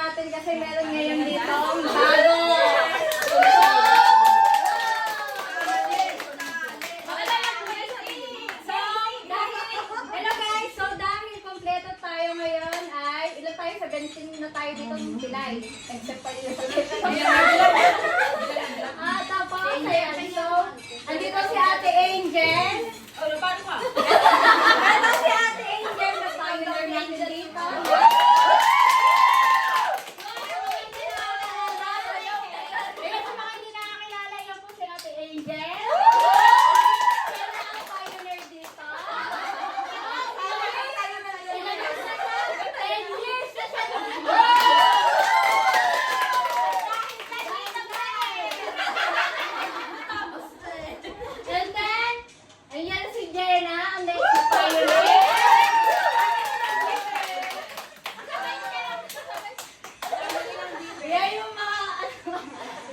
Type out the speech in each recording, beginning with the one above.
natin kasi meron ngayon dito bago. Hello guys, so dahil kompleto tayo ngayon ay ilan tayo? 17 na tayo dito ng Pilay. Except pa yun. Tapos, ayan. So, andito si Ate Angel. Ito si Ate Angel na pioneer natin dito. Sa mga hindi nakakilala, yan po si Ate Angel. Yan ang pioneer dito. 10 years na siya. And then, ayan si Jenna, ang next pioneer. Ayan yung mga,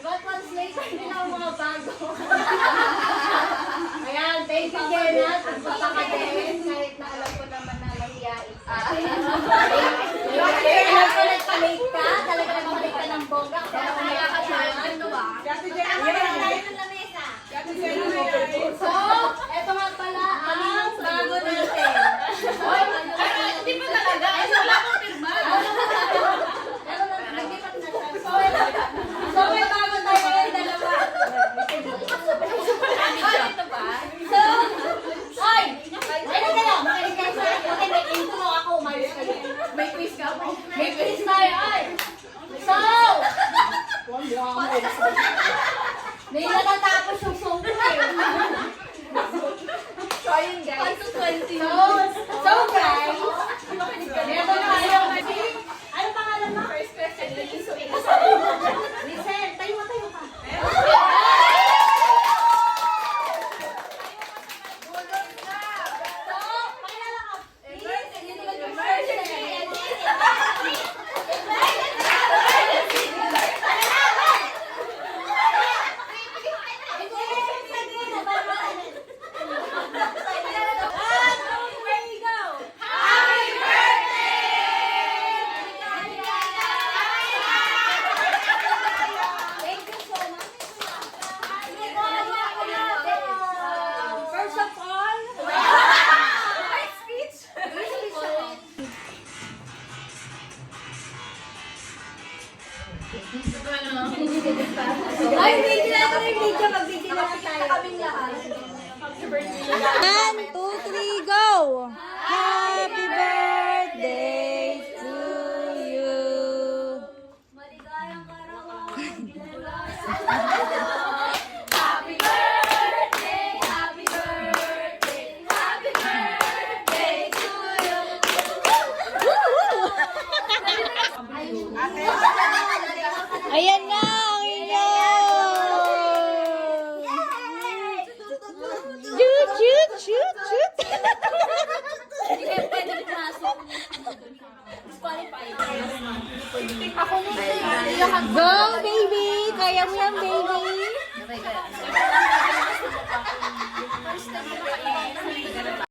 iba translation din ang mga bago. Ayan, thank you Jenna. Pagpapa ka din, kahit na alam ko naman na lahiyain ka. Alam ko nagpa-late ka, talaga nagpa-late ka ng bongga. Pero kung nakakasama, ito ba? So, eto nga pala ang bago natin. Hindi pa talaga. Wala akong pirma. Pero naglipat na siya. So, may bago tayo yung dalawa. Ito ba? So, oy! Ano ka lang? Okay, may intro ako. Umayos ka din. May quiz ka? May quiz tayo, oy! So, may natatapos yung song ko eh. So, ayun guys. So guys, meron tayo kasi, ano pangalan mo? First question, Listen, tayo ka. So, pakilala ka. Please, yun yung first First of all, speech. Ay, video na ito yung video. Mag-video na tayo. Kaming lahat. 1, 2, 3, go! Happy birthday to you! Maligayang karawan. Happy birthday, happy birthday, happy birthday to you. Ayan nga ang inyong! Shoot, shoot, shoot, shoot! Hindi kayo pwede pumasok. Disqualify. Ako nung Go, baby! Kaya mo yan, baby! First time